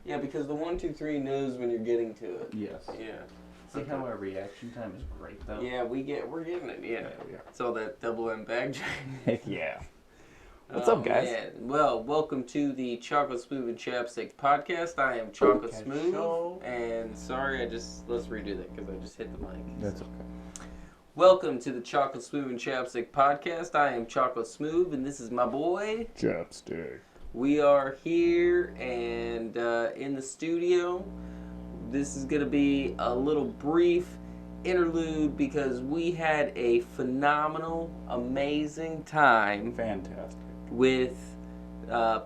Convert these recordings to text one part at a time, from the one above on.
Yeah, because the 1, 2, 3 knows when you're getting to it. Yes. Yeah. See how our reaction time is great, though? Yeah, we're getting it, yeah. We are. It's all that double M bag jack. Yeah. What's up, guys? Man. Well, welcome to the Chocolate Smoov and Chappsticc podcast. I am Chocolate Okay, Smoov, show. and sorry, let's redo that because I just hit the mic. That's okay. Welcome to the Chocolate Smoov and Chappsticc podcast. I am Chocolate Smoov, and this is my boy Chappsticc. We are here and in the studio. This is going to be a little brief interlude because we had a phenomenal, amazing time. Fantastic. With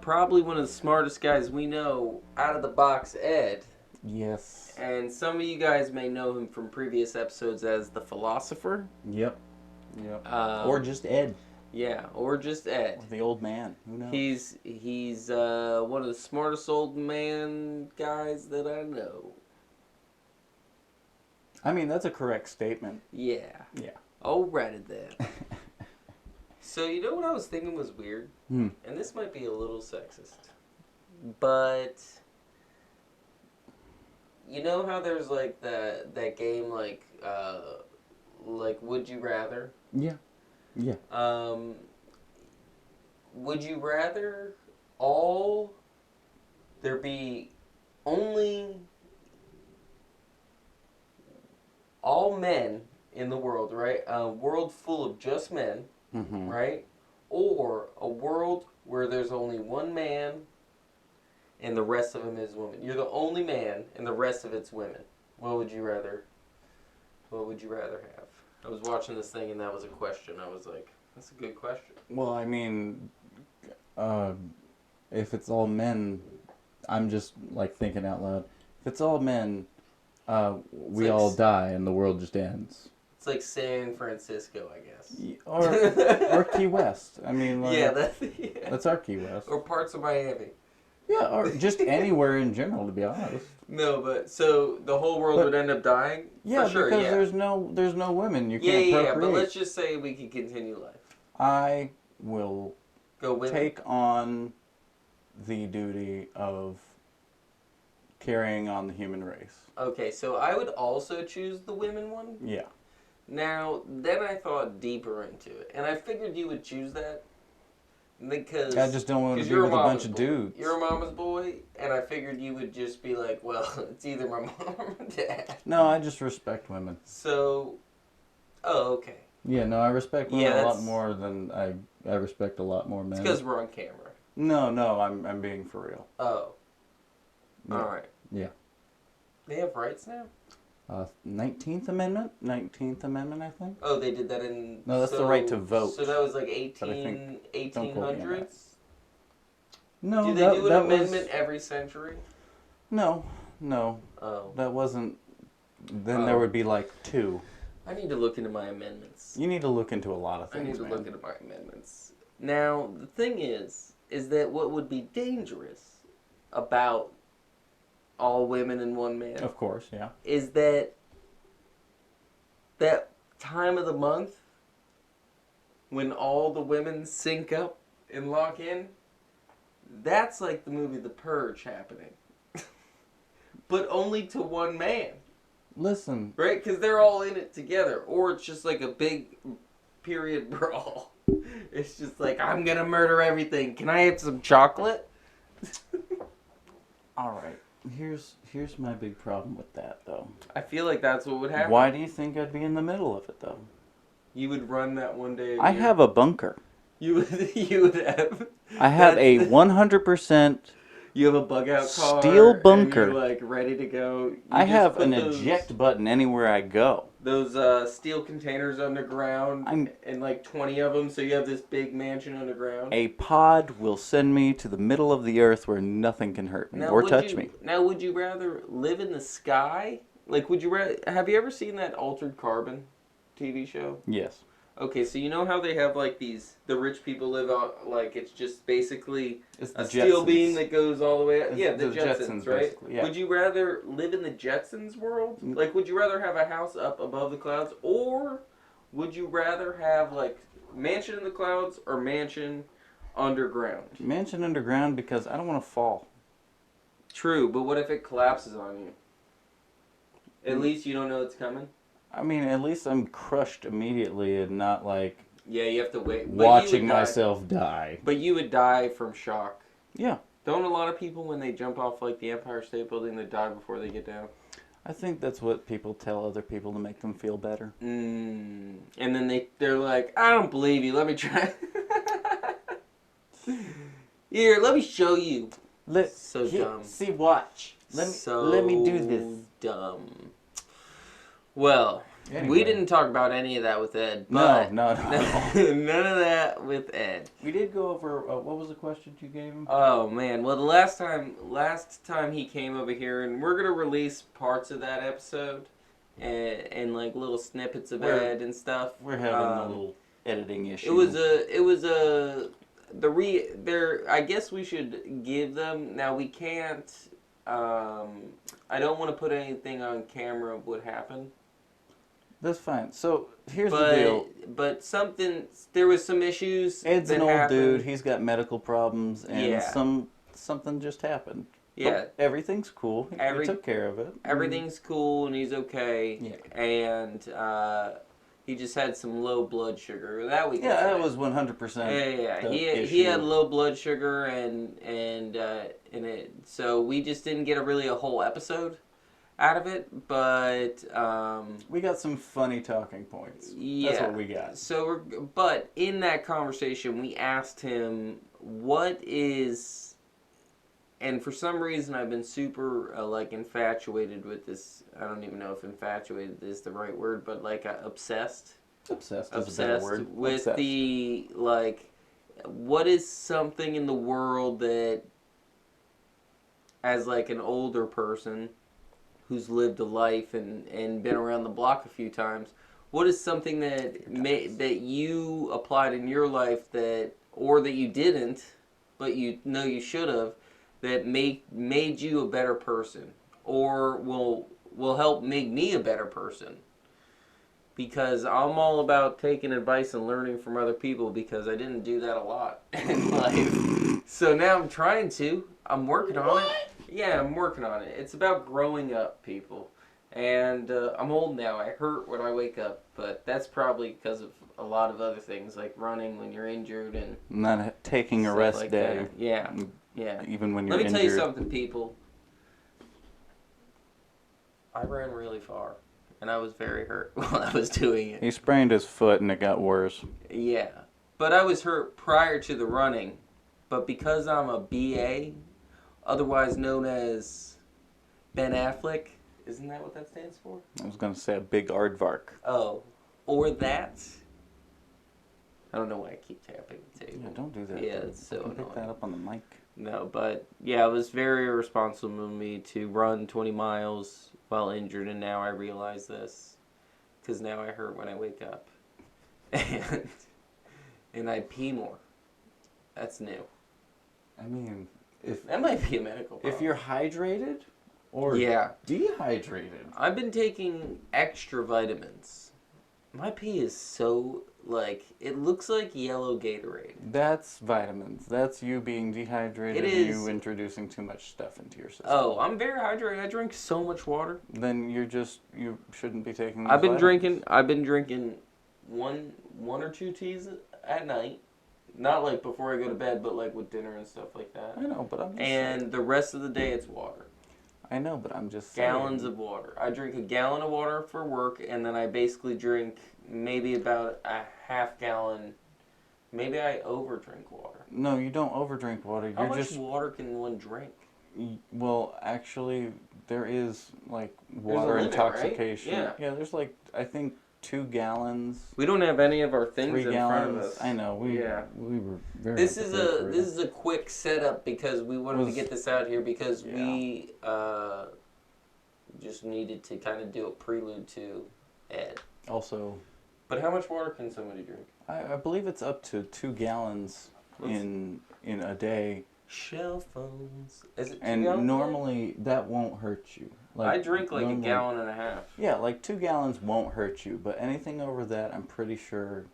probably one of the smartest guys we know, out of the box, Ed. Yes. And some of you guys may know him from previous episodes as the Philosopher. Yep. Or just Ed. Yeah, or just Ed. Or the old man. Who knows? He's one of the smartest old man guys that I know. I mean, that's a correct statement. Yeah. Yeah. Alrighty then. So, you know what I was thinking was weird? Hmm. And this might be a little sexist. But, you know how there's like that game like Would You Rather? Yeah. Yeah. Would you rather there be only all men in the world, right? A world full of just men, Mm-hmm. right? Or a world where there's only one man and the rest of them is women. You're the only man and the rest of it's women. What would you rather have? I was watching this thing and that was a question. I was like, that's a good question. Well, I mean, if it's all men, I'm just like thinking out loud. If it's all men, we like all die and the world just ends. It's like San Francisco, I guess. Or Key West. I mean, like, Yeah, that's our Key West. Or parts of Miami. Yeah, or just anywhere in general, to be honest. No, but so the whole world would end up dying? Yeah, for sure, because yeah. there's no women. You can't Yeah, procreate. but let's just say we can continue life. I will Go women. take on the duty of carrying on the human race. Okay, so I would also choose the women one. Yeah. Now, then I thought deeper into it, and I figured you would choose that because I just don't want to be you're with a bunch of boy. dudes. You're a mama's boy, and I figured you would just be like, well, it's either my mom or my dad. No, I just respect women. So, oh, okay. Yeah, no, I respect women a lot that's- more than I respect a lot more men. It's because we're on camera. No, I'm being for real. Oh. Yeah. All right. Yeah. They have rights now? 19th Amendment, I think. Oh, they did that in... No, that's the right to vote. So that was like But I think- don't quote me on that. 1800s? No, Do they do an amendment every century? No. Oh. That wasn't. Then there would be like 2. I need to look into my amendments. You need to look into a lot of I things. need to man. look into my amendments. Now, the thing is that what would be dangerous about all women and one man Of course, yeah. is that time of the month when all the women sync up and lock in. That's like the movie The Purge happening. But only to one man. Listen, Right? Because they're all in it together. Or it's just like a big period brawl. It's just like, I'm going to murder everything. Can I have some chocolate? all right. Here's my big problem with that, though. I feel like that's what would happen. Why do you think I'd be in the middle of it, though? You would run that one day. I have a bunker. You would have. I have a 100%. You have a bug out car. Steel bunker. And you're like ready to go. You I just have put an those, eject button anywhere I go. Those steel containers underground. I'm- and like 20 of them, so you have this big mansion underground. A pod will send me to the middle of the earth where nothing can hurt me or touch me. Now, would you rather live in the sky? Like, would you rather? Have you ever seen that Altered Carbon TV show? Yes. Okay, so you know how they have like the rich people live out, like it's just basically It's a the steel Jetsons. beam that goes all the way up. Yeah, the the Jetsons, Jetsons, right? basically, yeah. Would you rather live in the Jetsons world? Like, would you rather have a house up above the clouds? Or would you rather have like mansion in the clouds or mansion underground? Mansion underground because I don't want to fall. True, but what if it collapses on you? At least you don't know it's coming. I mean, at least I'm crushed immediately and not like Yeah, you have to wait. watching myself die. But you would die from shock. Yeah. Don't a lot of people, when they jump off like the Empire State Building, they die before they get down? I think that's what people tell other people to make them feel better. And then they're like, I don't believe you. Let me try. Here, let me show you. So dumb. See, watch. Let me do this. Dumb. Well, anyway. We didn't talk about any of that with Ed. No. None of that with Ed. We did go over, what was the question you gave him? Oh, man. Well, the last time he came over here, and we're going to release parts of that episode and like little snippets of Ed and stuff. We're having a little editing issue. I guess we should give them. Now, we can't, I don't want to put anything on camera of what happened. That's fine. So, here's the deal. But there was some issues. Ed's an old dude. He's got medical problems, and something just happened. Yeah. But everything's cool. We took care of it. Everything's cool, and he's okay. Yeah. And he just had some low blood sugar. That was 100%. Yeah. He had low blood sugar, and so we just didn't get a whole episode out of it, but we got some funny talking points. Yeah, that's what we got. So, but in that conversation, we asked him what is, and for some reason, I've been super infatuated with this. I don't even know if infatuated is the right word, but obsessed. Obsessed is a better word. With the what is something in the world that, as an older person who's lived a life and been around the block a few times, what is something that you applied in your life that you didn't, but you know you should have, that made you a better person, or will help make me a better person? Because I'm all about taking advice and learning from other people, because I didn't do that a lot in life. So now I'm trying to. I'm working on it. Yeah, I'm working on it. It's about growing up, people. And I'm old now. I hurt when I wake up. But that's probably because of a lot of other things, like running when you're injured and not taking a rest day. That. Yeah. Even when you're injured. Let me tell you something, people. I ran really far. And I was very hurt while I was doing it. He sprained his foot and it got worse. Yeah. But I was hurt prior to the running. But because I'm a BA, otherwise known as Ben Affleck, isn't that what that stands for? I was going to say a big aardvark. Oh. Or that. I don't know why I keep tapping the table. Yeah, don't do that. Yeah, it's so annoying. Pick that up on the mic. No, but yeah, it was very irresponsible of me to run 20 miles while injured, and now I realize this. Because now I hurt when I wake up. And I pee more. That's new. I mean, that might be a medical problem. If you're hydrated or dehydrated. I've been taking extra vitamins. My pee is so, it looks like yellow Gatorade. That's vitamins. That's you being dehydrated and you introducing too much stuff into your system. Oh, I'm very hydrated. I drink so much water. Then you shouldn't be taking those I've been drinking one or two teas at night. Not before I go to bed, but with dinner and stuff like that. I know, but I'm just saying. The rest of the day it's water. I know, but I'm just Gallons of water. I drink a gallon of water for work, and then I basically drink maybe about a half gallon. Maybe I overdrink water. No, you don't overdrink water. How much water can one drink? Well, actually, there is water intoxication. Right? Yeah, there's I think 2 gallons. We don't have any of our things 3 in gallons. front of us. I know. We were very. This is a quick setup because we wanted to get this out here because we just needed to kind of do a prelude to Ed. Also. But how much water can somebody drink? I believe it's up to 2 gallons in a day. Shell phones. Is it 2 and gallons? Normally that won't hurt you. I drink a gallon and a half. Yeah, 2 gallons won't hurt you, but anything over that, I'm pretty sure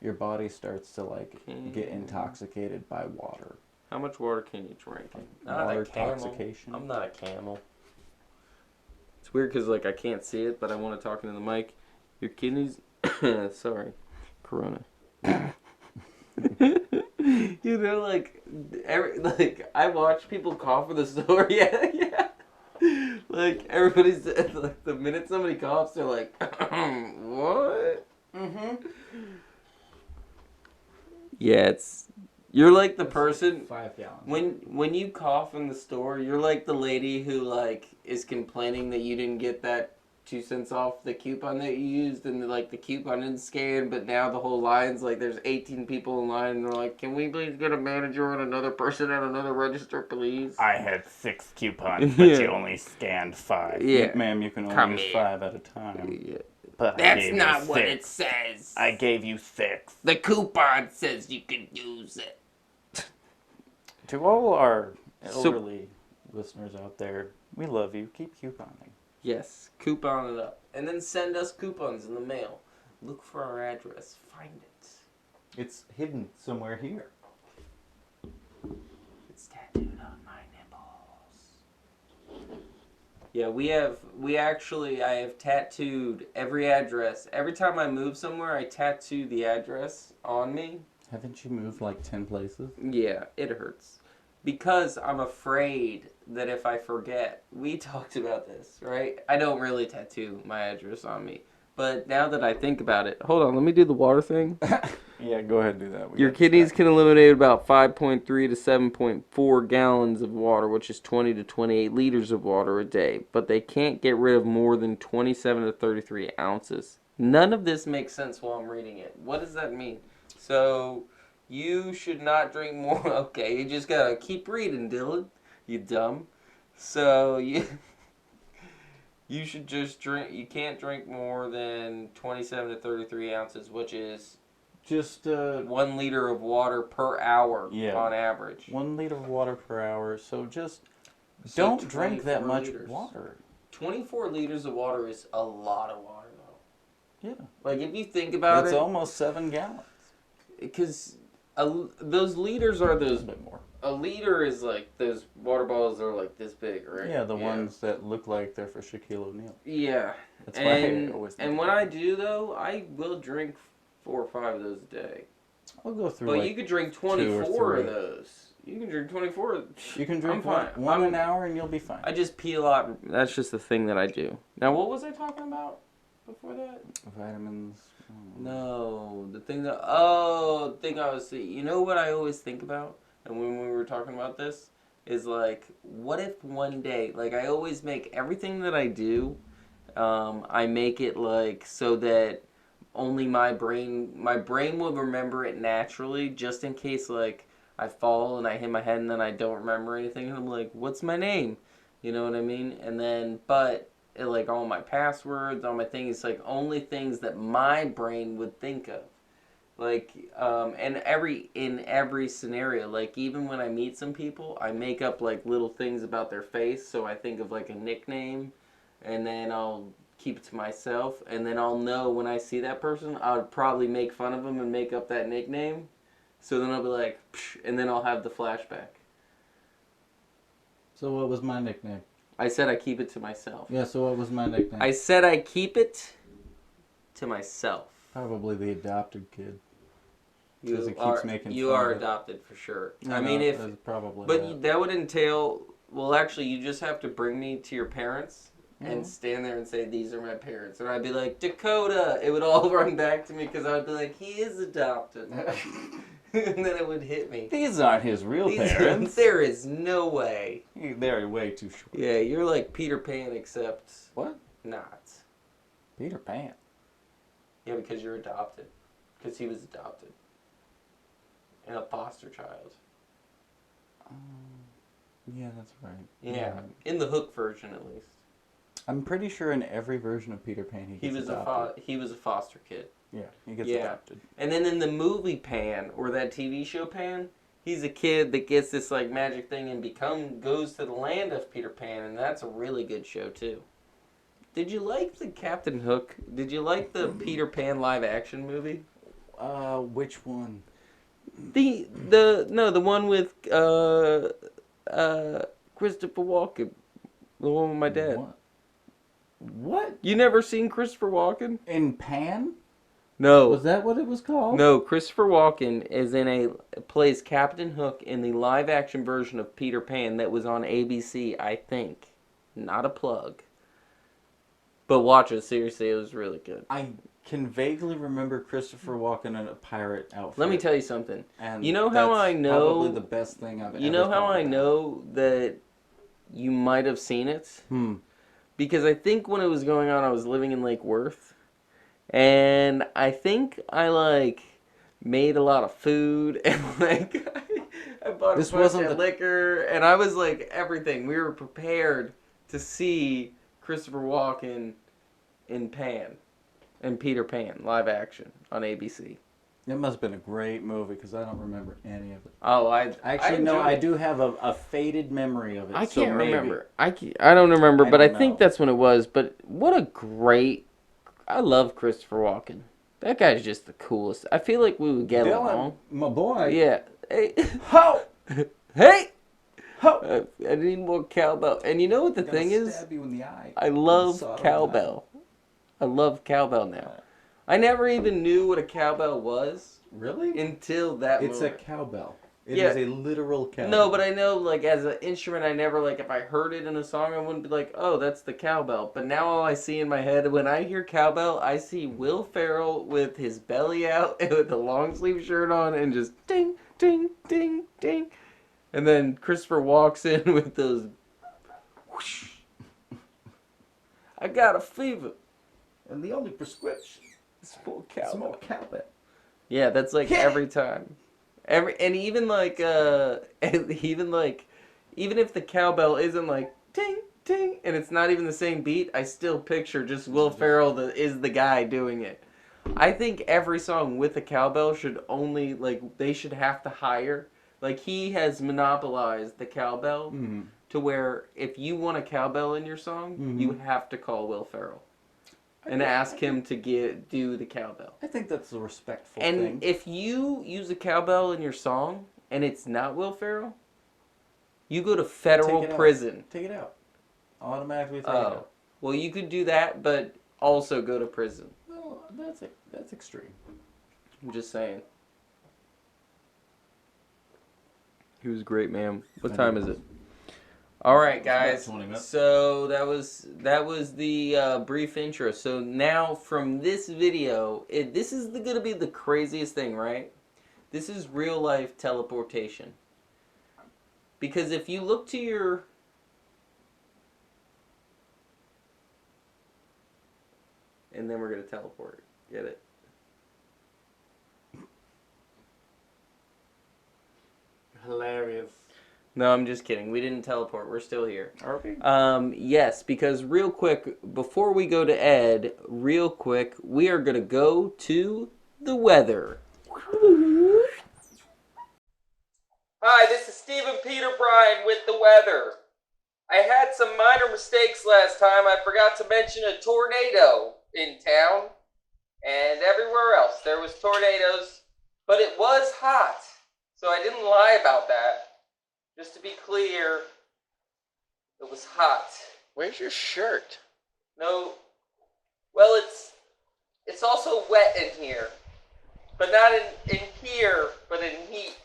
your body starts to get intoxicated by water. How much water can you drink? Water intoxication. I'm not a camel. It's weird because like I can't see it, but I want to talk into the mic. Your kidneys. Sorry, Corona. You know, like I watch people cough in the store. Yeah, yeah. Like everybody's like the minute somebody coughs, they're like, what? Mm-hmm. Yeah, you're like the person 5 gallons. when you cough in the store, you're like the lady who like is complaining that you didn't get that 2 cents off the coupon that you used, and like the coupon didn't scan, but now the whole line's like there's 18 people in line, and they're like, can we please get a manager and another person at another register, please? I had 6 coupons, but you only scanned 5. Yeah. Ma'am, you can only Come use here. 5 at a time. Yeah. But That's not what it says. I gave you 6. The coupon says you can use it. To all our elderly listeners out there, we love you. Keep couponing. Yes, coupon it up. And then send us coupons in the mail. Look for our address. Find it. It's hidden somewhere here. It's tattooed on my nipples. Yeah, I have tattooed every address. Every time I move somewhere, I tattoo the address on me. Haven't you moved like 10 places? Yeah, it hurts. Because I'm afraid that if I forget, we talked about this, right? I don't really tattoo my address on me. But now that I think about it, hold on, let me do the water thing. Yeah, go ahead and do that. Your kidneys can eliminate about 5.3 to 7.4 gallons of water, which is 20 to 28 liters of water a day. But they can't get rid of more than 27 to 33 ounces. None of this makes sense while I'm reading it. What does that mean? So, you should not drink more. Okay, you just gotta keep reading, Dylan. You dumb. So, you should just drink. You can't drink more than 27 to 33 ounces, which is just 1 liter of water per hour on average. 1 liter of water per hour. So don't drink that much liters. water. 24 liters of water is a lot of water, though. Yeah. Like, if you think about It's almost 7 gallons. Because those liters are those. A bit more. A liter is like those water bottles are like this big, right? Yeah, the ones that look like they're for Shaquille O'Neal. Yeah. That's why I always think when I do, though, I will drink 4 or 5 of those a day. I'll go through But you could drink 24 of those. You can drink 24. You can drink I'm one an hour and you'll be fine. I just peel out. That's just the thing that I do. Now, what was I talking about before that? Vitamins. No, the thing I was saying. You know what I always think about, and when we were talking about this, is like, what if one day, like I always make everything that I do, I make it like so that only my brain will remember it naturally, just in case like I fall and I hit my head and then I don't remember anything, and I'm like, what's my name? You know what I mean? And then, but like all my passwords, all my things, like only things that my brain would think of. Like, and in every scenario, like even when I meet some people, I make up like little things about their face, so I think of like a nickname, and then I'll keep it to myself, and then I'll know when I see that person, I'll probably make fun of them and make up that nickname, so then I'll be like, psh, and then I'll have the flashback. So what was my nickname? I said I keep it to myself. Yeah, so what was my nickname? I said I keep it to myself. Probably the adopted kid. You are adopted for sure. No, I mean, if probably, but that would entail. Well, actually, you just have to bring me to your parents and stand there and say, "These are my parents," and I'd be like, "Dakota." It would all run back to me because I would be like, "He is adopted," and then it would hit me. These aren't his real parents. There is no way. They're way too short. Yeah, you're like Peter Pan, except what? Not Peter Pan. Yeah, because you're adopted. Because he was adopted. And a foster child. Yeah, that's right. Yeah, in the Hook version at least. I'm pretty sure in every version of Peter Pan he gets adopted. He was a foster kid. Yeah, he gets adopted. And then in the movie Pan, or that TV show Pan, he's a kid that gets this like magic thing and goes to the land of Peter Pan, and that's a really good show too. Did you like the Captain Hook? Did you like the Peter Pan live action movie? Which one? The one with Christopher Walken, the one with my dad. What? You never seen Christopher Walken? In Pan? No. Was that what it was called? No, Christopher Walken is plays Captain Hook in the live action version of Peter Pan that was on ABC, I think. Not a plug. But watch it, seriously, it was really good. I can vaguely remember Christopher Walken in a pirate outfit. Let me tell you something. And you know how I know probably the best thing I've ever You know how thought I about. know that you might have seen it? Hmm. Because I think when it was going on, I was living in Lake Worth. And I think I made a lot of food and I bought a bunch of liquor and I was everything. We were prepared to see Christopher Walken in Peter Pan live action on ABC. It must have been a great movie because I don't remember any of it. Oh, I do have a faded memory of it. I can't remember. I don't remember, but I think that's when it was. But what a great! I love Christopher Walken. That guy's just the coolest. I feel like we would get along. My boy. Yeah. Hey. Ho! Hey! Ho! I need more cowbell. And you know what the thing is? Stab you in the eye. I love cowbell. I love cowbell now. I never even knew what a cowbell was. Really? Until that moment. It's a cowbell. It is a literal cowbell. No, but I know, as an instrument, I never, if I heard it in a song, I wouldn't be like, oh, that's the cowbell. But now all I see in my head, when I hear cowbell, I see Will Ferrell with his belly out and with a long sleeve shirt on and just ding, ding, ding, ding. And then Christopher walks in with those whoosh. I got a fever. And the only prescription is more cowbell. It's more cowbell. Yeah, that's every time. Even if the cowbell isn't ting ting and it's not even the same beat, I still picture just Will Ferrell is the guy doing it. I think every song with a cowbell should only they should have to hire he has monopolized the cowbell to where if you want a cowbell in your song, you have to call Will Ferrell. And ask him to do the cowbell. I think that's a respectful thing. And if you use a cowbell in your song and it's not Will Ferrell, you go to federal prison. Take it out. Automatically take it out. Well, you could do that, but also go to prison. Well, that's extreme. I'm just saying. He was great, man. What time is it? All right, guys. So that was the brief intro. So now from this video, this is going to be the craziest thing, right? This is real life teleportation. Because if you look to your and then we're going to teleport. Get it? Hilarious. No, I'm just kidding. We didn't teleport. We're still here. Are we? Yes, because real quick, before we go to Ed, real quick, we are going to go to the weather. Hi, this is Stephen Peter Bryan with the weather. I had some minor mistakes last time. I forgot to mention a tornado in town and everywhere else. There was tornadoes, but it was hot, so I didn't lie about that. Just to be clear, it was hot. Where's your shirt? No, well, it's also wet in here, but not in here, but in heat.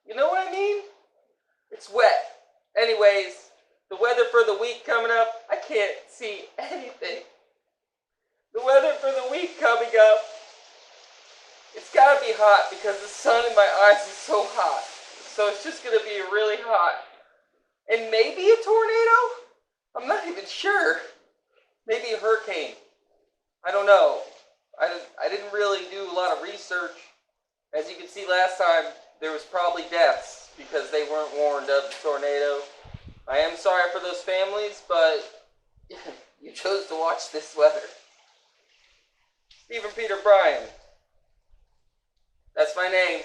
You know what I mean? It's wet. Anyways, the weather for the week coming up, I can't see anything. The weather for the week coming up, it's gotta be hot because the sun in my eyes is so hot. So it's just going to be really hot. And maybe a tornado? I'm not even sure. Maybe a hurricane. I don't know. I didn't really do a lot of research. As you can see last time, there was probably deaths because they weren't warned of the tornado. I am sorry for those families, but you chose to watch this weather. Stephen Peter Bryan. That's my name.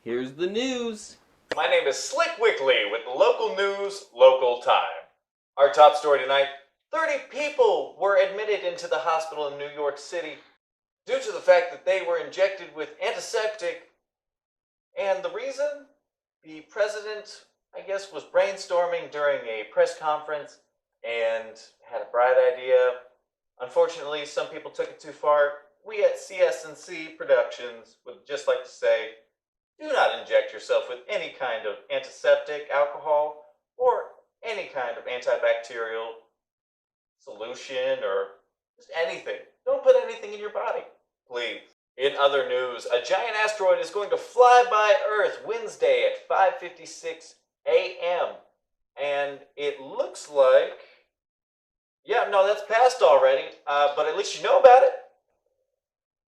Here's the news. My name is Slick Wickley with local news, local time. Our top story tonight, 30 people were admitted into the hospital in New York City due to the fact that they were injected with antiseptic And the reason? The president, I guess, was brainstorming during a press conference and had a bright idea. Unfortunately, some people took it too far. We at CS&C Productions would just like to say, do not inject yourself with any kind of antiseptic, alcohol, or any kind of antibacterial solution or just anything. Don't put anything in your body, please. In other news, a giant asteroid is going to fly by Earth Wednesday at 5:56 a.m. And it looks like, yeah, no, that's passed already, but at least you know about it.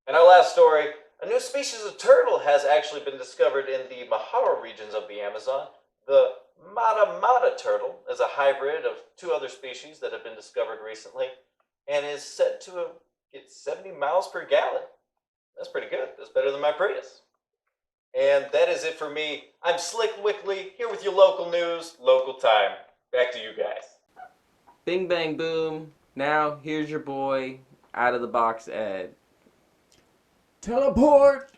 And our last story, a new species of turtle has actually been discovered in the Mojave regions of the Amazon. The Mata Mata turtle is a hybrid of two other species that have been discovered recently and is said to get 70 miles per gallon. That's pretty good. That's better than my Prius. And that is it for me. I'm Slick Wickley, here with your local news, local time. Back to you guys. Bing, bang, boom. Now, here's your boy, out of the box Ed. Teleport!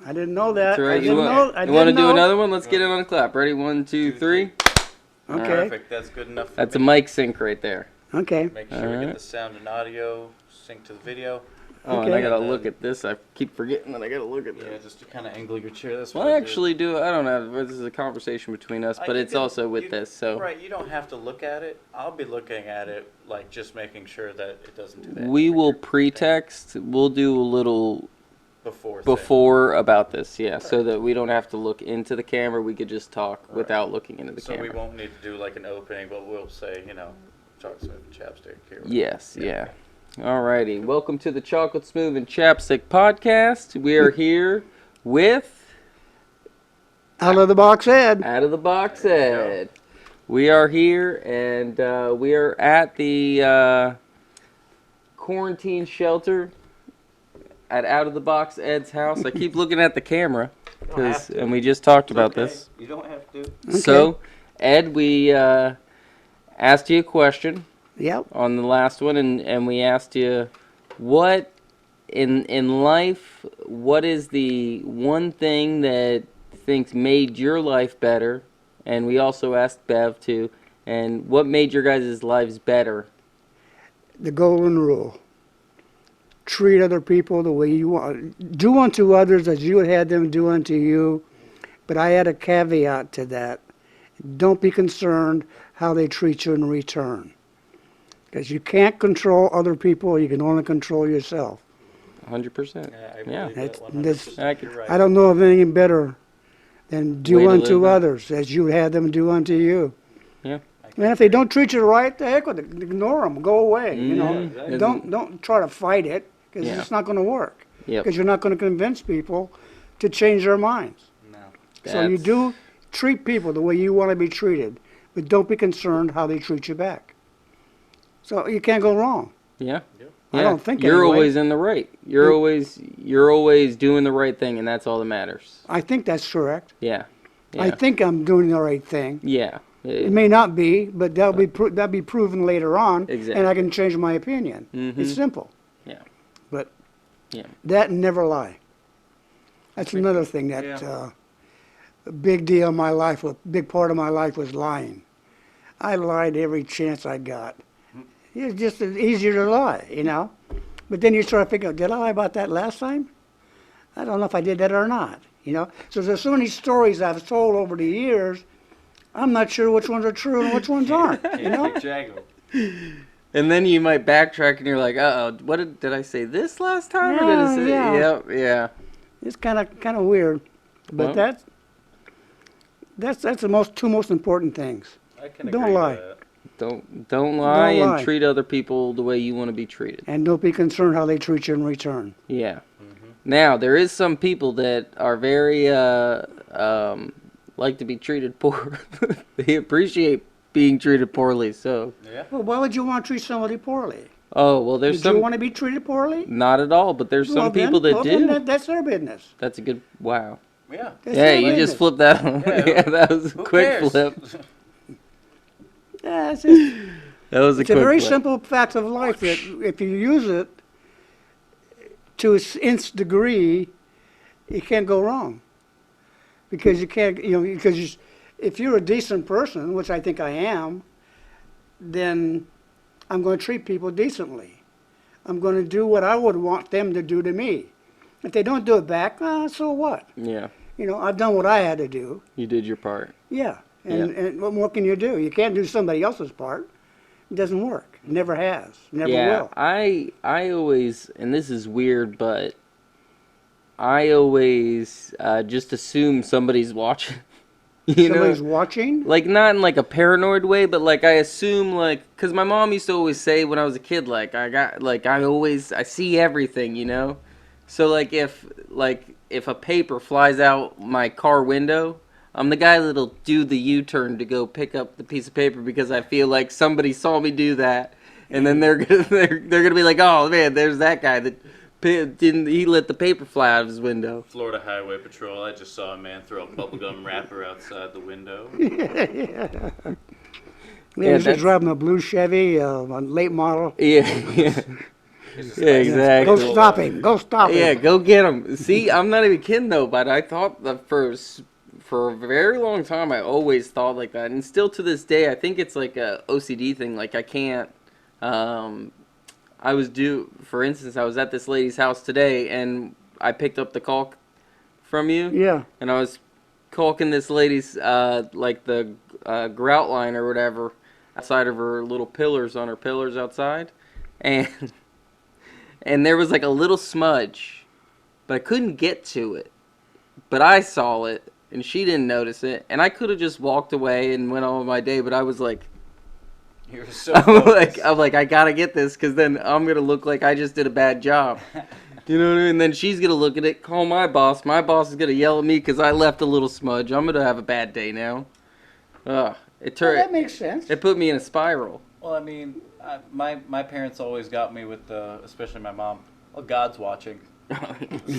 I didn't know that. That's right. I didn't know. You want to do another one? Let's get it on a clap. Ready? 1, 2, 3. Okay. Perfect. That's good enough for That's a me. mic sync right there. Okay. Make sure we Alright. get the sound and audio sync to the video. Oh, and I Okay. gotta look at this. I keep forgetting that I gotta look at Yeah, this. just to kind of angle your chair this way. Well, I actually do. I don't know. This is a conversation between us, but it's also with this. So Right, you don't have to look at it. I'll be looking at it, like just making sure that it doesn't do that. we will pre-text. We'll do a little Before. before about this, yeah, so that we don't have to look into the camera. We could just talk Right. without looking into the So camera. we won't need to do like an opening, but we'll say, Chocolate Smooth and Chapsticc here. Yes, yeah. Alrighty. Welcome to the Chocolate Smoov and Chappsticc podcast. We are here with Out of the box, Ed. Out of the Box There you Ed. We are here, and we are at the quarantine shelter at Out of the Box Ed's house. I keep looking at the camera, and we just talked about this. You don't have to. So, Ed, we asked you a question Yep. on the last one, and we asked you, what in life, what is the one thing that thinks made your life better? And we also asked Bev too, and what made your guys' lives better? The golden rule. Treat other people the way you want. Do unto others as you would have them do unto you. But I add a caveat to that. Don't be concerned how they treat you in return. Because you can't control other people, you can only control yourself. 100%. Yeah, I Yeah. believe that That's- 100%. I could- You're right. I don't know of anything better than Way do to unto live, huh? others as you would have them do unto you. Yeah. And if they don't treat you right, the heck with it. Ignore them. Go away. You know, exactly. don't try to fight it because Yeah. it's not going to work. Yep. Because you're not going to convince people to change their minds. No. So you That's- do treat people the way you want to be treated, but don't be concerned how they treat you back. So you can't go wrong. Yeah. I don't think you're anyway. always in the right. You're always doing the right thing, and that's all that matters. I think that's correct. Yeah. I think I'm doing the right thing. Yeah. It may not be, but that'll be proven later on, Exactly. and I can change my opinion. Mhm. It's simple. Yeah. But Yeah. that and never lie. That's another thing that Yeah. a big deal in my life, a big part of my life was lying. I lied every chance I got. It's just easier to lie, you know. But then you sort of figure, did I lie about that last time? I don't know if I did that or not, you know. So there's so many stories I've told over the years, I'm not sure which ones are true and which ones aren't, you know. And then you might backtrack and you're like, uh-oh, what did I say this last time? Or did I say, Yeah. Yep, yeah. It's kind of weird, but Well- that's the two most important things. I can Don't agree with lie. that. Don't lie and lie. treat other people the way you want to be treated. And don't be concerned how they treat you in return. Yeah. Now, there is some people that are very, like to be treated poor. They appreciate being treated poorly, so. Yeah. Well, why would you want to treat somebody poorly? Oh, well, there's Did some. you want to be treated poorly? Not at all, but there's some Well, then- people that well, do. then that's their business. That's a good, wow. Yeah. That's Yeah, their you business. just flipped that on. Yeah. Yeah, that was a Who quick cares? flip. Yeah, That was a it's a quick very flip. simple fact of life that if you use it, to its nth degree, you can't go wrong. Because you can't, if you're a decent person, which I think I am, then I'm going to treat people decently. I'm going to do what I would want them to do to me. If they don't do it back, so what? Yeah. I've done what I had to do. You did your part. Yeah. And what more can you do? You can't do somebody else's part. It doesn't work. It never has. Never will. I always, and this is weird, but I always just assume somebody's watching. Somebody's watching? Like, not in like a paranoid way, but like I assume, like, because my mom used to always say when I was a kid, like, I see everything. So like if a paper flies out my car window, I'm the guy that'll do the U-turn to go pick up the piece of paper because I feel like somebody saw me do that, and then they're gonna be like, oh man, there's that guy that he let the paper fly out of his window. Florida Highway Patrol. I just saw a man throw a bubblegum wrapper outside the window. He was just driving a blue Chevy, a late model. Yeah. Yeah, exactly. Go stop him. Go stop him. Yeah, go get him. See, I'm not even kidding though, but I thought that for a very long time, I always thought like that, and still to this day, I think it's like a OCD thing. Like I can't. For instance, I was at this lady's house today, and I picked up the caulk from you. Yeah. And I was caulking this lady's like the grout line or whatever outside of her little pillars on her pillars outside, and there was like a little smudge, but I couldn't get to it. But I saw it, and she didn't notice it, and I could have just walked away and went on with my day, but I was like, You're so I'm like, I gotta get this, because then I'm gonna look like I just did a bad job. You know what I mean? And then she's gonna look at it, call my boss. My boss is gonna yell at me because I left a little smudge. I'm gonna have a bad day now. That makes sense. It put me in a spiral. Well, I mean, my parents always got me with especially my mom. Well, God's watching,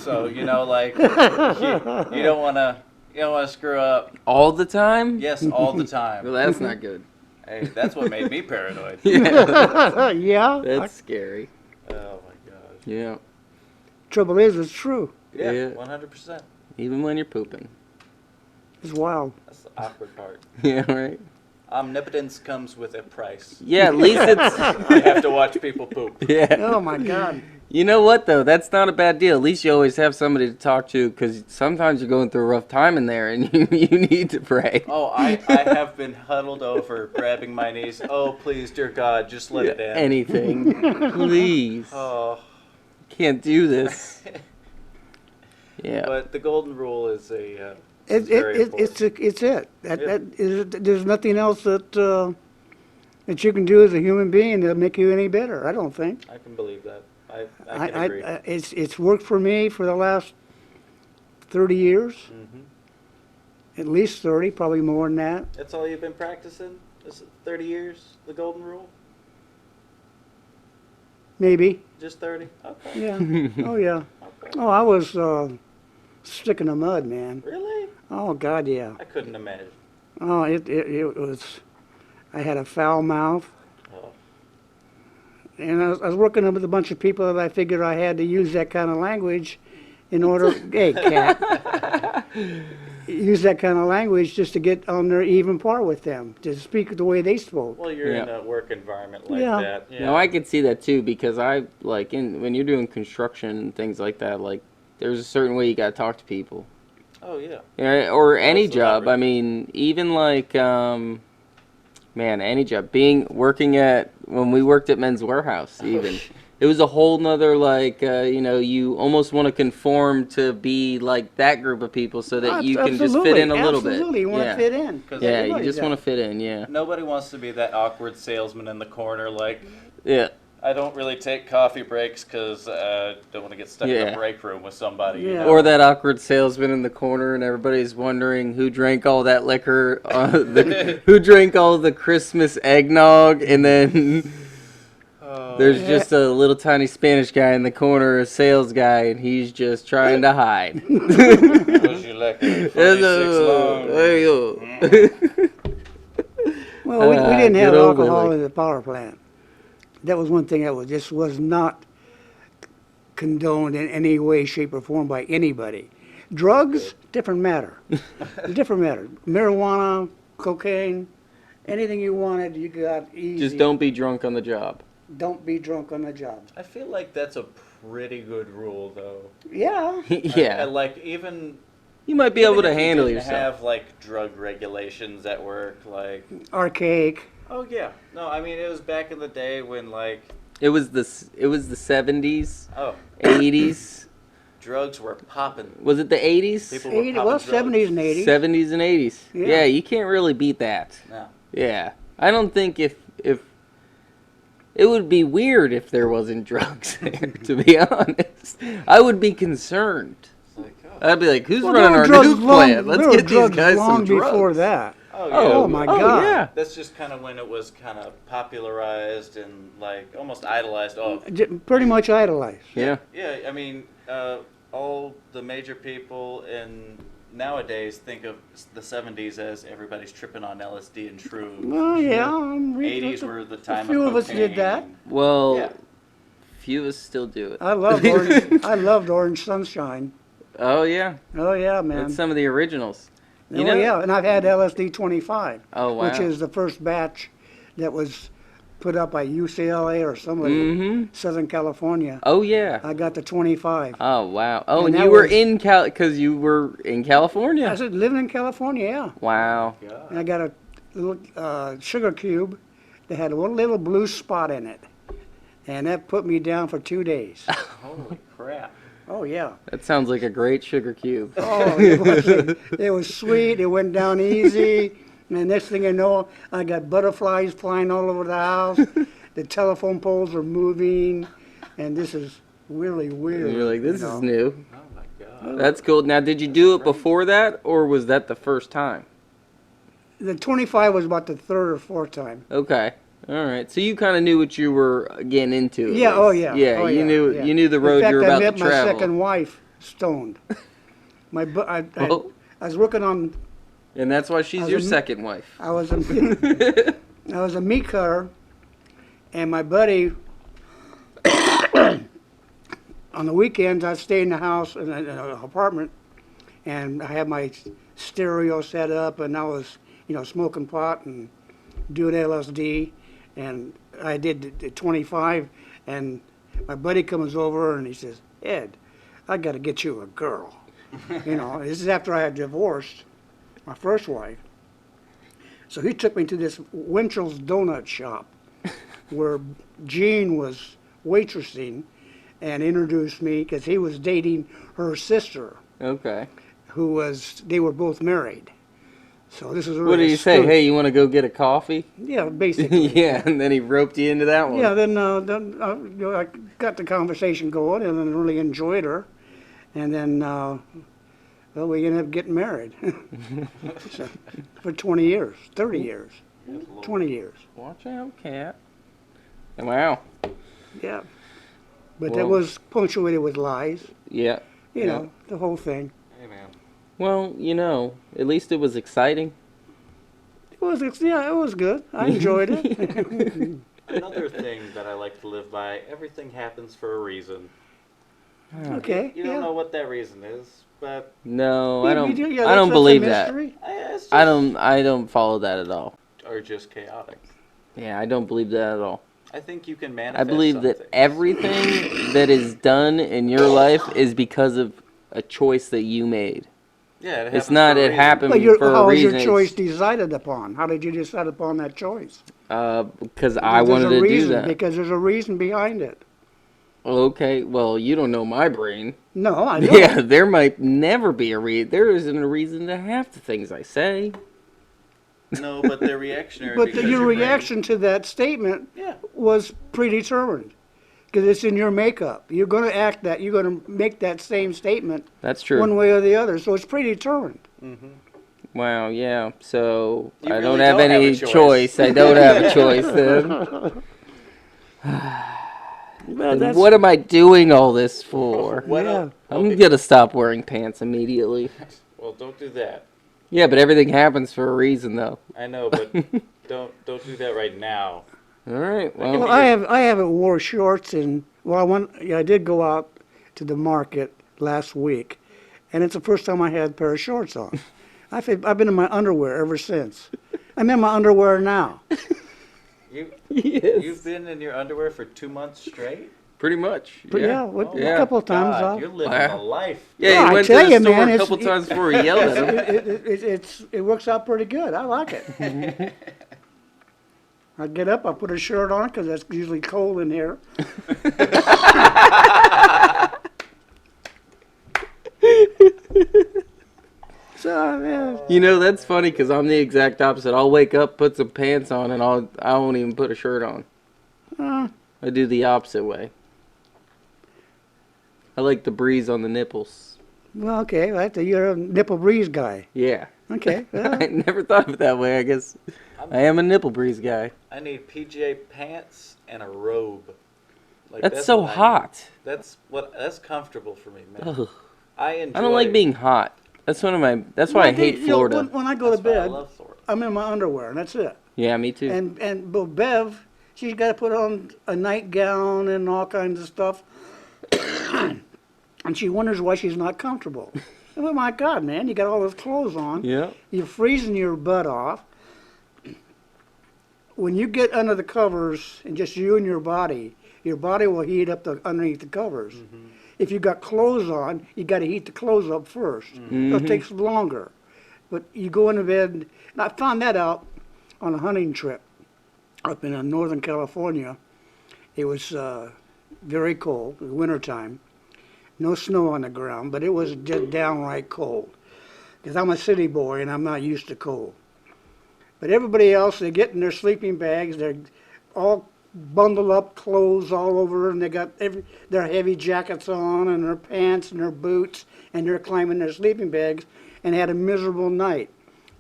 so like you don't want to screw up. All the time? Yes, all the time. Well, that's not good. Hey, that's what made me paranoid. Yeah. That's scary. Oh my gosh. Yeah. Trouble is, it's true. Yeah, Yeah. 100%. Even when you're pooping. It's wild. That's the awkward part. Yeah, right? Omnipotence comes with a price. Yeah, at least it's... I have to watch people poop. Yeah. Oh my God. You know what, though? That's not a bad deal. At least you always have somebody to talk to, because sometimes you're going through a rough time in there, and you need to pray. Oh, I have been huddled over, grabbing my knees. Oh, please, dear God, just let it end. Anything. Please. Oh. Can't do this. Yeah. But the golden rule is very It's important. it. There's nothing else that you can do as a human being that'll make you any better. I don't think. I can believe that. I can agree. It's worked for me for the last 30 years. Mm-hmm. At least 30, probably more than that. That's all you've been practicing? This 30 years, the golden rule? Maybe. Just 30? Okay. Yeah. Oh yeah. Okay. Oh, I was stick in the mud, man. Really? Oh God, yeah. I couldn't imagine. Oh, it was. I had a foul mouth. Oh. And I was working with a bunch of people that I figured I had to use that kind of language in order, hey, cat, use that kind of language just to get on their even par with them, to speak the way they spoke. Well, you're in a work environment like Yeah. that. Yeah. No, I could see that too, because when you're doing construction and things like that, like there's a certain way you gotta talk to people. Oh, yeah. Yeah, or any job. Absolutely. I mean, even like, any job. Working when we worked at Men's Warehouse, even. It was a whole nother, you almost want to conform to be like that group of people so that you can just fit in a little bit. Absolutely, you want to fit in. Yeah, you just want to fit in, yeah. Nobody wants to be that awkward salesman in the corner like, Yeah. I don't really take coffee breaks because I don't want to get stuck in a break room with somebody. Yeah. You know? Or that awkward salesman in the corner, and everybody's wondering who drank all that liquor, who drank all the Christmas eggnog, and then there's just a little tiny Spanish guy in the corner, a sales guy, and he's just trying to hide. Would you like a 46 long? There you go. Well, we didn't have good old alcohol Billy. in the power plant. That was one thing that was not condoned in any way, shape, or form by anybody. Drugs, different matter. Different matter. Marijuana, cocaine, anything you wanted, you got easy. Just don't be drunk on the job. Don't be drunk on the job. I feel like that's a pretty good rule, though. Yeah. Yeah. I like even. You might be even able to if you handle didn't yourself. have like drug regulations at work, like. Archaic. Oh yeah. No, I mean it was back in the day when like. It was the 70s, Oh. 80s. Drugs were popping. Was it the 80s? People were 80, popping well, drugs. 70s and 80s. 70s and 80s. Yeah. Yeah, you can't really beat that. No. Yeah. I don't think if it would be weird if there wasn't drugs there, to be honest. I would be concerned. It's like, oh. I'd be like, who's Well, running there our were drugs nuke plant? Let's there were get these drugs guys long some drugs. before that. Oh, yeah. Oh, my God. Yeah. That's just kind of when it was kind of popularized and like almost idolized. Oh, Pretty much idolized. Yeah. yeah. I mean, all the major people in nowadays think of the 70s as everybody's tripping on LSD and shrooms. Well, yeah. I'm reading 80s were the time A few of of us did cocaine that. and- Well, Yeah. few of us still do it. I loved Orange. I loved Orange Sunshine. Oh, yeah. Oh yeah, man. That's some of the originals. You Oh know? yeah, and I've had LSD 25, Oh, wow. which is the first batch that was put up by UCLA or somebody, Mm-hmm. Southern California. Oh, yeah. I got the 25. Oh, wow. Oh, And and that you were was- in because you were in I California. was living in California, yeah. Wow. God. And I got a little sugar cube that had a little blue spot in it, and that put me down for 2 days. Holy crap. Oh yeah. That sounds like a great sugar cube. Oh, it was sweet. It went down easy. And the next thing I know, I got butterflies flying all over the house. The telephone poles are moving, and this is really weird. You're like, this you is know. new. Oh my God. That's cool. Now, did you do it before that, or was that the first time? The 25 was about the third or fourth time. Okay. All right. So you kind of knew what you were getting into. at Yeah. least. Oh yeah. Yeah. Oh, you knew. yeah. You knew the road In fact, you were I about met to my travel. second wife stoned. Oh. I was working on. And that's why she's I was your a- second wife. I was a I was a meat cutter, and my buddy. On the weekends, I'd stay in the house in an apartment, and I had my stereo set up, and I was, smoking pot and doing LSD, and I did the 25, and my buddy comes over and he says, "Ed, I got to get you a girl." This is after I had divorced my first wife. So he took me to this Winchell's Donut Shop, where Gene was waitressing, and introduced me because he was dating her sister, Okay. they were both married. So this is What did he say? Hey, you want to go get a coffee? Yeah, basically. Yeah, and then he roped you into that one. Yeah, then I got the conversation going and then really enjoyed her. And then, we ended up getting married. So, for 20 years, 30 years, 20 years. Watch out, cat. Wow. Yeah. But Well- that was punctuated with lies, Yeah. the whole thing. Hey man. Well, at least it was exciting. It was good. I enjoyed it. Another thing that I like to live by, everything happens for a reason. Okay. You don't know what that reason is, but No, Yeah, I don't. yeah, I don't that's a believe that. mystery. it's just, I don't follow that at all. Or just chaotic. Yeah, I don't believe that at all. I think you can I manifest believe that something. everything that is done in your life is because of a choice that you made. Yeah, it It's happens not. for a It reason. happened But for a how was reason. your choice decided upon? How did you decide upon that choice? Because I There's wanted a to reason, do that. Because there's a reason behind it. Okay, well, you don't know my brain. No, I don't. Yeah, there might never be a reason. There isn't a reason to half the things I say. No, but they're reactionary. But because your brain- reaction to that statement Yeah. was predetermined. Because it's in your makeup. You're going to act that, you're going to make that same statement That's true. one way or the other. So it's predetermined. Wow, yeah. So You I really don't have don't have any a choice. choice. I don't have a choice then. Well, Then what am I doing all this for? What Yeah. else? I'm gonna stop wearing pants immediately. Well, don't do that. Yeah, but everything happens for a reason, though. I know, but don't do that right now. All right. Well, Well, I haven't wore shorts I did go out to the market last week, and it's the first time I had a pair of shorts on. I've been in my underwear ever since. I'm in my underwear now. You've been in your underwear for 2 months straight? Pretty much. But yeah, a couple of times. God, you're living a life. Yeah, he I went to tell the you, store man, a couple times before he yelled at him. It works out pretty good. I like it. I get up, I put a shirt on because it's usually cold in here. So, man. You know, that's funny because I'm the exact opposite. I'll wake up, put some pants on, and I won't even put a shirt on. I do the opposite way. I like the breeze on the nipples. Well, okay, you're a nipple breeze guy. Yeah. Okay. Well, I never thought of it that way, I guess. I am a nipple breeze guy. I need PJ pants and a robe. Like, That's so what I need. hot. That's comfortable for me, man. Ugh. I don't like being hot. That's why I hate Florida. When I go to That's why I bed, love Florida. I'm in my underwear, and that's it. Yeah, me too. And Bev, she's got to put on a nightgown and all kinds of stuff. And she wonders why she's not comfortable. Oh my God, man, you got all those clothes on. Yeah. You're freezing your butt off. When you get under the covers and just you and your body will heat up underneath the covers. Mm-hmm. If you got clothes on, you got to heat the clothes up first. Mm-hmm. So it takes longer. But you go into bed, and I found that out on a hunting trip up in Northern California. It was very cold, it was wintertime. No snow on the ground, but it was just downright cold. Because I'm a city boy and I'm not used to cold. But everybody else, they get in their sleeping bags, they're all bundled up, clothes all over, and they got their heavy jackets on and their pants and their boots, and they're climbing their sleeping bags and had a miserable night.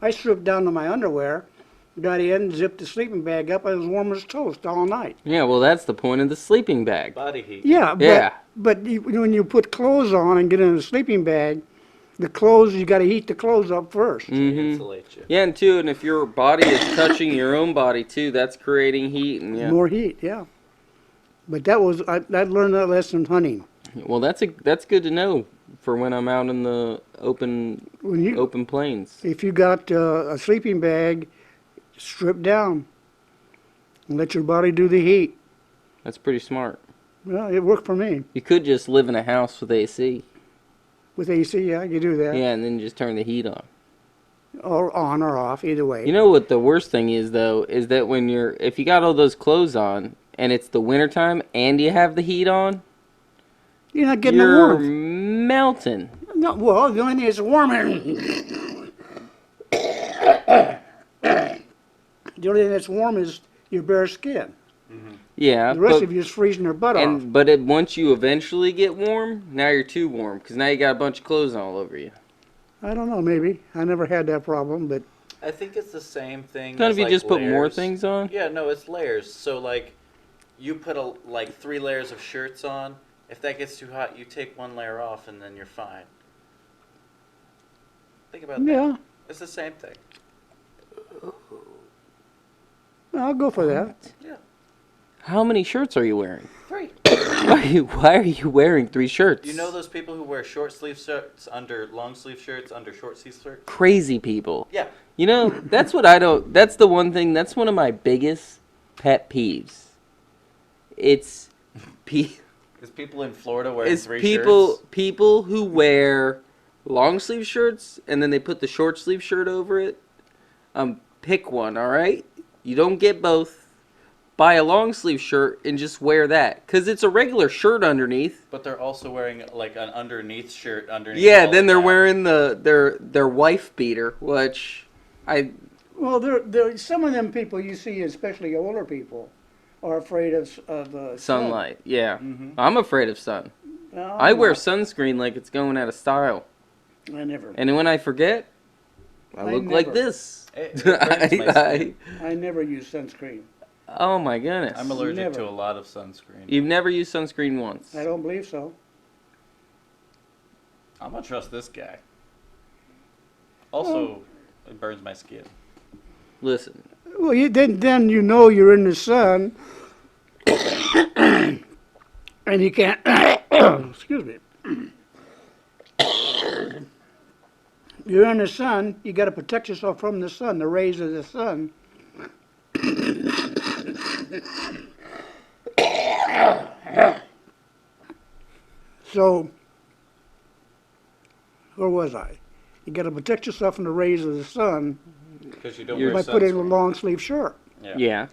I stripped down to my underwear, got in, zipped the sleeping bag up, I was warm as toast all night. Yeah, well, that's the point of the sleeping bag. Body heat. Yeah, Yeah. but when you put clothes on and get in a sleeping bag, the clothes, you got to heat the clothes up first. Mm-hmm. Insulate you. Yeah, and if your body is touching your own body too, that's creating heat. And yeah. More heat, yeah. But I learned that lesson hunting. Well, that's good to know for when I'm out in the open plains. If you got a sleeping bag, strip down and let your body do the heat. That's pretty smart. Well, it worked for me. You could just live in a house with AC. With AC, yeah, you do that. Yeah, and then just turn the heat on. Or on or off, either way. You know what the worst thing is, though, is that if you got all those clothes on, and it's the wintertime, and you have the heat on, you're not getting the you're warmth. melting. No, well, the only thing that's warm the only thing that's warm is your bare skin. Mm-hmm. Yeah. The rest of you is freezing your butt off. But once you eventually get warm, now you're too warm, because now you got a bunch of clothes all over you. I don't know, maybe. I never had that problem, but... I think it's the same thing. Don't as, if you like, just put more layers. things on? Yeah, no, it's layers. So, like, you put 3 layers of shirts on. If that gets too hot, you take 1 layer off, and then you're fine. Think about that. Yeah, It's the same thing. I'll go for that. Yeah. How many shirts are you wearing? 3. Why are you wearing 3 shirts? You know those people who wear short sleeve shirts under long sleeve shirts under short sleeve shirts? Crazy people. Yeah. You know, that's what I don't... That's the one thing... That's one of my biggest pet peeves. It's people in Florida wearing 3 people, shirts? people who wear long sleeve shirts and then they put the short sleeve shirt over it. Pick one, all right? You don't get both. Buy a long sleeve shirt and just wear that, because it's a regular shirt underneath. But they're also wearing like an underneath shirt underneath. Yeah, all then of they're that. wearing their wife beater, which Well, some of them people you see, especially older people, are afraid of sunlight. Yeah, Mm-hmm. I'm afraid of sun. No, I I'm wear not. sunscreen like it's going out of style, I never. and when I forget, I look like never. this. It burns my skin. I never use sunscreen. Oh my goodness! I'm allergic Never. to a lot of sunscreen. You've never used sunscreen once. I don't believe so. I'm gonna trust this guy. Also, it burns my skin. Listen, Well, then you know you're in the sun, and you can't. Excuse me. You're in the sun, you got to protect yourself from the sun, the rays of the sun. So, where was I? You got to protect yourself from the rays of the sun Because you don't You're- wear by putting a sunscreen. long sleeve shirt. Yeah.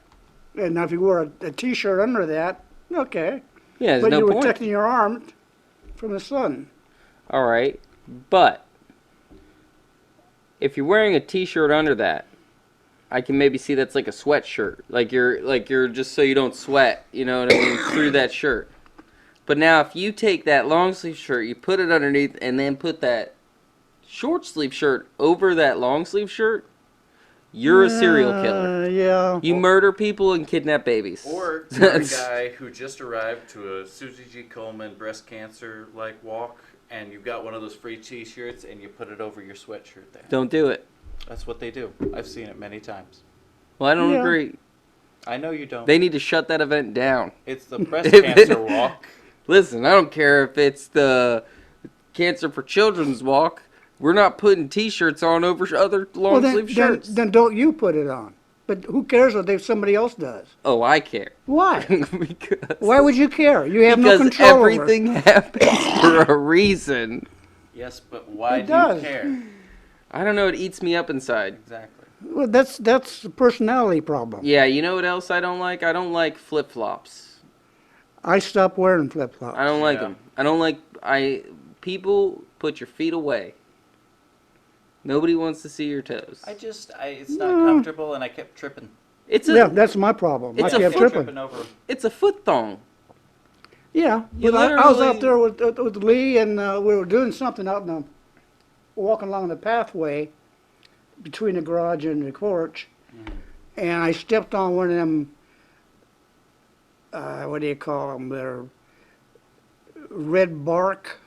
And now if you wore a t-shirt under that, okay. Yeah, there's But no you're point. protecting your arm from the sun. All right, but if you're wearing a t-shirt under that, I can maybe see that's like a sweatshirt. Like you're just so you don't sweat, you know what I mean, through that shirt. But now if you take that long sleeve shirt, you put it underneath and then put that short sleeve shirt over that long sleeve shirt, you're a serial killer. Yeah. You murder people and kidnap babies. Or you're a guy who just arrived to a Susie G. Komen breast cancer like walk, and you've got one of those free T-shirts, and you put it over your sweatshirt there. Don't do it. That's what they do. I've seen it many times. Well, I don't Yeah. agree. I know you don't. They need to shut that event down. It's the breast cancer walk. Listen, I don't care if it's the Cancer for Children's walk. We're not putting T-shirts on over other long sleeve shirts. Then don't you put it on. But who cares if somebody else does? Oh, I care. Why? because Why would you care? You have no because control everything happens for a reason. Yes, but why It do you does. care? I don't know. It eats me up inside. Exactly. Well, that's a personality problem. Yeah, you know what else I don't like? I don't like flip flops. I stopped wearing flip flops. I don't like Yeah. them. I don't like. People put your feet away. Nobody wants to see your toes. It's not comfortable, and I kept tripping. It's a Yeah, that's my problem. It's I a kept foot- tripping. over. it's a foot thong. Yeah, You but I was literally- out there with Lee, and we were doing something out in the, walking along the pathway between the garage and the porch, and I stepped on one of them, what do you call them? They're red bark.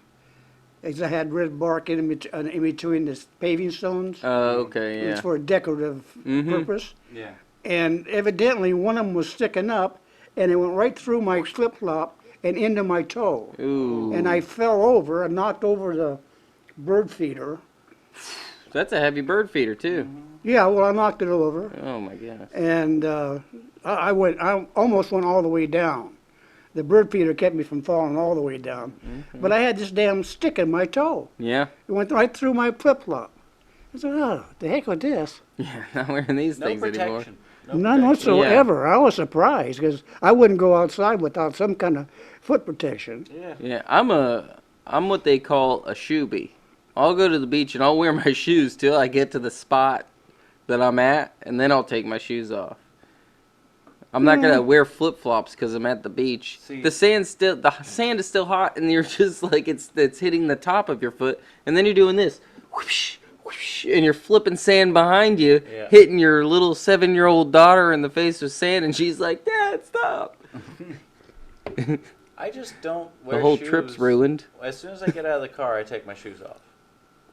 I had red bark in between the paving stones. Oh, okay, It's yeah. for a decorative Mhm. purpose. Yeah. And evidently one of them was sticking up, and it went right through my flip-flop and into my toe. Ooh, And I fell over and knocked over the bird feeder. that's a heavy bird feeder too. Yeah, well, I knocked it over, Oh my gosh. and I almost went all the way down. The bird feeder kept me from falling all the way down. But I had this damn stick in my toe. Yeah. It went right through my flip-flop. I said, oh, the heck with this? Yeah. Not wearing these No things anymore. protection. No None protection. whatsoever. I was surprised because I wouldn't go outside without some kind of foot protection. Yeah. Yeah, I'm what they call a shoebie. I'll go to the beach and I'll wear my shoes till I get to the spot that I'm at, and then I'll take my shoes off. I'm not gonna wear flip flops because I'm at the beach. See- The sand is still hot, and you're just like it's hitting the top of your foot, and then you're doing this, whoosh, whoosh, and you're flipping sand behind you, Yeah. hitting your little 7-year-old daughter in the face with sand, and she's like, "Dad, stop!" I just don't wear The whole shoes. trip's ruined. As soon as I get out of the car, I take my shoes off.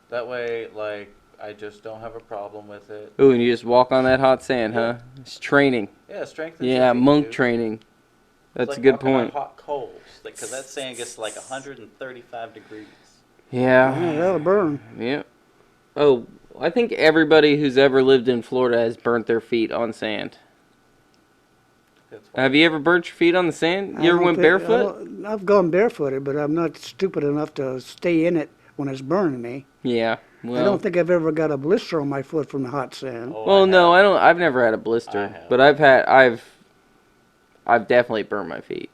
That way, like, I just don't have a problem with it. Ooh, and you just walk on that hot sand, huh? It's training. Yeah, strength and Yeah, physique, monk dude. training. It's That's like a good walking on point. hot coals, because that sand gets like 135 degrees. Yeah. Yeah, that'll burn. Yeah. Oh, I think everybody who's ever lived in Florida has burnt their feet on sand. That's why. Have you ever burnt your feet on the sand? I You ever don't went think- barefoot? I've gone barefooted, but I'm not stupid enough to stay in it when it's burning me. Yeah. I Well, don't think I've ever got a blister on my foot from the hot sand. Oh, well, no, have. I don't. I've never had a blister, I have. but I've definitely burned my feet.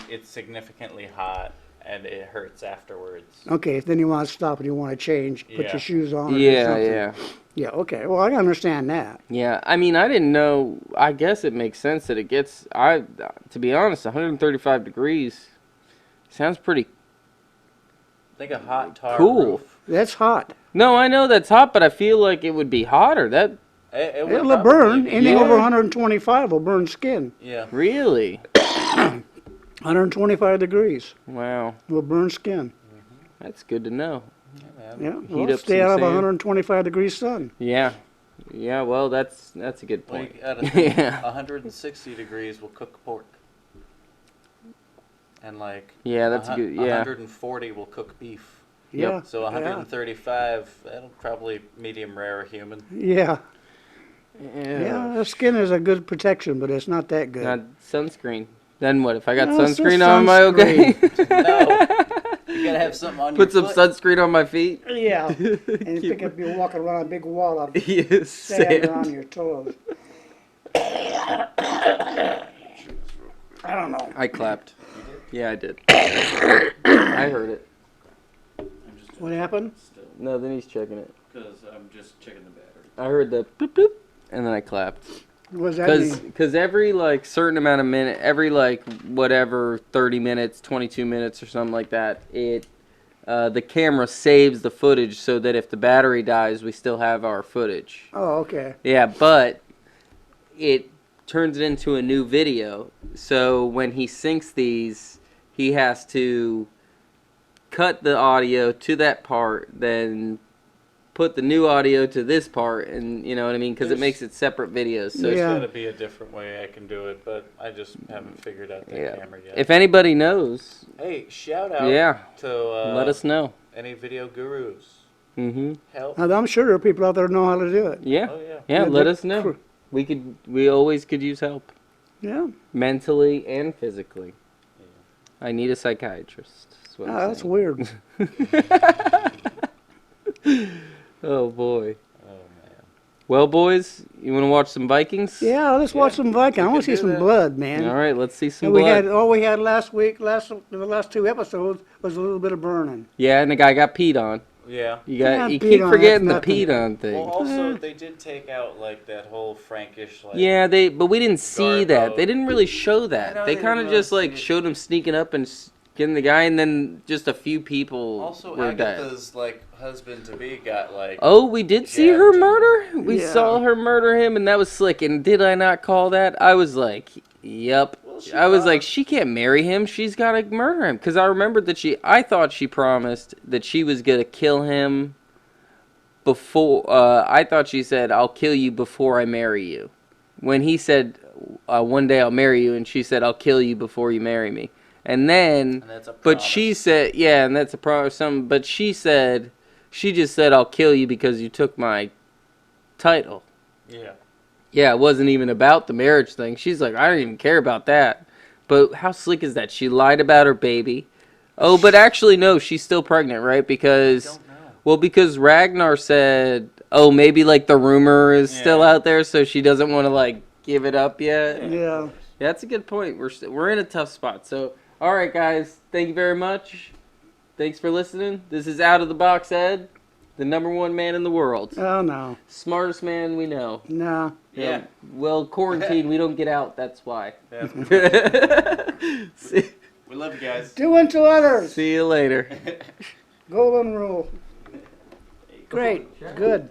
It's significantly hot, and it hurts afterwards. Okay, then you want to stop and you want to change, put Yeah. your shoes on. Or do Yeah, something. yeah, Yeah, okay. Well, I understand that. yeah. I mean, I didn't know. I guess it makes sense that it gets. To be honest, 135 degrees sounds pretty Think a hot tar cool. roof. That's hot. No, I know that's hot, but I feel like it would be hotter. That It would It'll probably burn. be- Anything Yeah. over 125 will burn skin. Yeah. really. 125 degrees Wow, will burn skin. that's good to know. Yeah, man. Yeah, Heat well, up stay some out of sand. 125 degrees sun. Yeah, yeah. Well, that's a good Well, point. you gotta think, Yeah. 160 degrees will cook pork. and like Yeah, that's a good. Yeah. 140 will cook beef. Yeah. So 135, that'll probably medium rare human. Yeah. Yeah, the skin is a good protection, but it's not that good. Not sunscreen. Then what? If I got No, it's the sunscreen on, am I okay? No, you gotta have something on Put your some foot. sunscreen on my feet. Yeah. And you think if you're walking around a big wall of Yes, sand sand. on your toes. I don't know. I clapped. Yeah, I did. I heard it. What happened? No, then he's checking it. Because I'm just checking the battery. I heard the bloop bloop, and then I clapped. What does that mean? Because every like certain amount of minute, every like whatever 30 minutes, 22 minutes or something like that, it the camera saves the footage so that if the battery dies, we still have our footage. Oh, okay. Yeah, but it turns it into a new video. So when he syncs these, he has to cut the audio to that part, then put the new audio to this part, and you know what I mean? Because it makes it separate videos. So There's Yeah. gotta be a different way I can do it, but I just haven't figured out that camera yet. if anybody knows, Hey, shout out to let us know. any video gurus. Mm-hmm. Help. I'm sure there are people out there who know how to do it. Yeah. Oh, yeah. Yeah, Yeah, let the us know. cr- We always could use help. Yeah. Mentally and physically. I need a psychiatrist. That's what I'm Oh, that's saying. weird. Oh boy. Oh, man. Well, boys, you want to watch some Vikings? Yeah, let's watch some Viking. I want to can see do some that. blood, man. All right, let's see some And we blood. had all we had last week, the last two episodes was a little bit of burning. Yeah, and the guy got peed on. Yeah. You Yeah, you peed keep on, forgetting the that's nothing. peed on thing. Well, also, they did take out, like, that whole Frankish, like... Yeah, but we didn't see Guard that. mode. They didn't really show I that. know They they kind of didn't just really like see it. showed him sneaking up and getting the guy, and then just a few people Also, were dead. Agatha's, like, husband-to-be got, like... Oh, we did see jabbed. her murder? We Yeah. saw her murder him, and that was slick. And did I not call that? I was like, yep. Well, she I was like, promised. she can't marry him. She's got to murder him. Because I remembered that I thought she promised that she was going to kill him before, I thought she said, I'll kill you before I marry you. When he said, one day I'll marry you, and she said, I'll kill you before you marry me. And then, And that's a but promise. she said, yeah, and that's a promise. But she just said, I'll kill you because you took my title. Yeah. Yeah, it wasn't even about the marriage thing. She's like, I don't even care about that. But how slick is that? She lied about her baby. Oh, but actually, no, she's still pregnant, right? Because, Don't know. well, because Ragnar said, oh, maybe like the rumor is still Yeah. out there, so she doesn't want to like give it up yet. Yeah. Yeah, that's a good point. We're in a tough spot. So, all right, guys, thank you very much. Thanks for listening. This is Out of the Box Ed, the #1 man in the world, Oh no. smartest man we know. No. Yeah. Well, quarantine, we don't get out. That's why. Yeah. see, We love you guys. Do unto others. see you later. Golden rule. Great. Good.